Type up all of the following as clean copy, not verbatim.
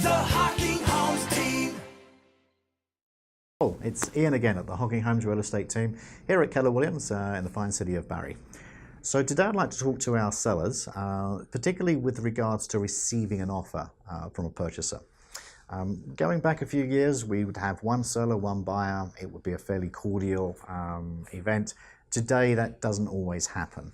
The Hocking Homes team. Oh, it's Ian again at the Hocking Homes Real Estate team here at Keller Williams in the fine city of Barrie. So today I'd like to talk to our sellers, particularly with regards to receiving an offer from a purchaser. Going back a few years, we would have one seller, one buyer. It would be a fairly cordial event. Today, that doesn't always happen.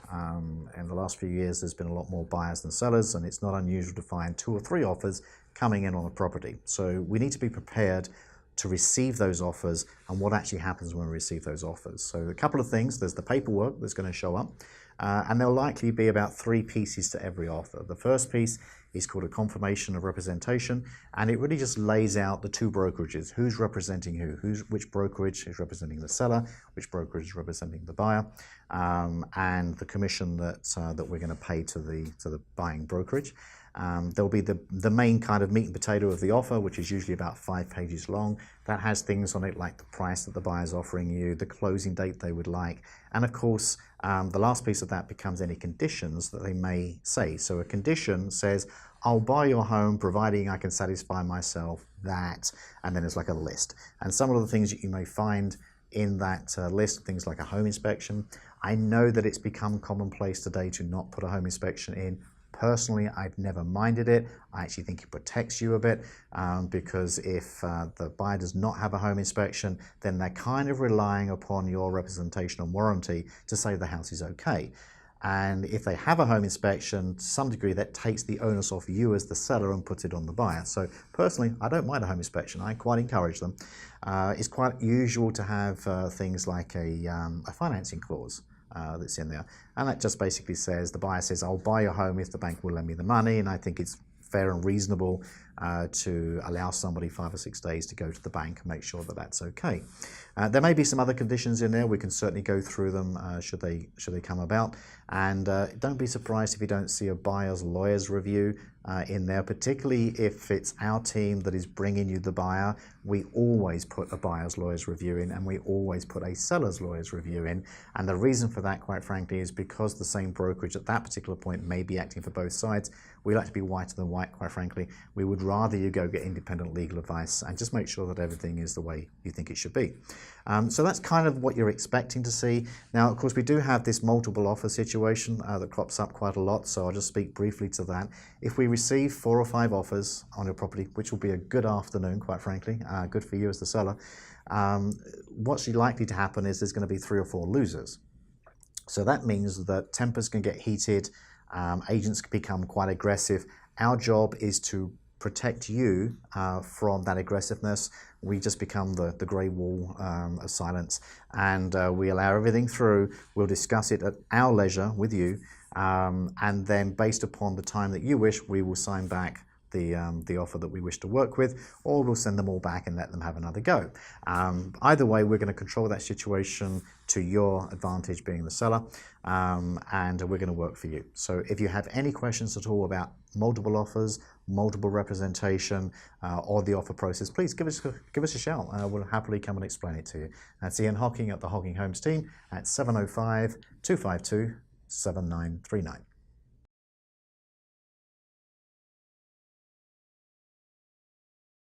In the last few years, there's been a lot more buyers than sellers, and it's not unusual to find 2 or 3 offers coming in on a property. So we need to be prepared to receive those offers and what actually happens when we receive those offers. So a couple of things. There's the paperwork that's going to show up, and there'll likely be about 3 pieces to every offer. The first piece is called a confirmation of representation, and it really just lays out the 2 brokerages, who's representing who, which brokerage is representing the seller, which brokerage is representing the buyer, and the commission that we're going to pay to the buying brokerage. There'll be the main kind of meat and potato of the offer, which is usually about 5 pages long. That has things on it like the price that the buyer's offering you, the closing date they would like, and of course the last piece of that becomes any conditions that they may say. So a condition says, I'll buy your home providing I can satisfy myself that, and then it's like a list. And some of the things that you may find in that list, things like a home inspection. I know that it's become commonplace today to not put a home inspection in. Personally, I've never minded it. I actually think it protects you a bit because if the buyer does not have a home inspection, then they're kind of relying upon your representation and warranty to say the house is okay. And if they have a home inspection, to some degree that takes the onus off you as the seller and puts it on the buyer. So personally, I don't mind a home inspection. I quite encourage them. It's quite usual to have things like a financing clause that's in there, and that just basically says, the buyer says, I'll buy your home if the bank will lend me the money, and I think it's fair and reasonable to allow somebody 5 or 6 days to go to the bank and make sure that that's okay. There may be some other conditions in there. We can certainly go through them should they come about, and don't be surprised if you don't see a buyer's lawyer's review in there, particularly if it's our team that is bringing you the buyer. We always put a buyer's lawyer's review in, and we always put a seller's lawyer's review in, and the reason for that, quite frankly, is because the same brokerage at that particular point may be acting for both sides. We like to be whiter than white, quite frankly. We would rather you go get independent legal advice and just make sure that everything is the way you think it should be. So that's kind of what you're expecting to see. Now, of course, we do have this multiple offer situation that crops up quite a lot, so I'll just speak briefly to that. If we receive 4 or 5 offers on your property, which will be a good afternoon, quite frankly, good for you as the seller, what's likely to happen is there's going to be 3 or 4 losers. So that means that tempers can get heated, agents can become quite aggressive. Our job is to protect you from that aggressiveness. We just become the grey wall of silence, and we allow everything through. We'll discuss it at our leisure with you, and then based upon the time that you wish, we will sign back the offer that we wish to work with, or we'll send them all back and let them have another go. Either way, we're going to control that situation to your advantage being the seller, and we're going to work for you. So if you have any questions at all about multiple offers, multiple representation, or the offer process, please give us a shout. We'll happily come and explain it to you. That's Ian Hocking at the Hocking Homes team at 705 252 7939.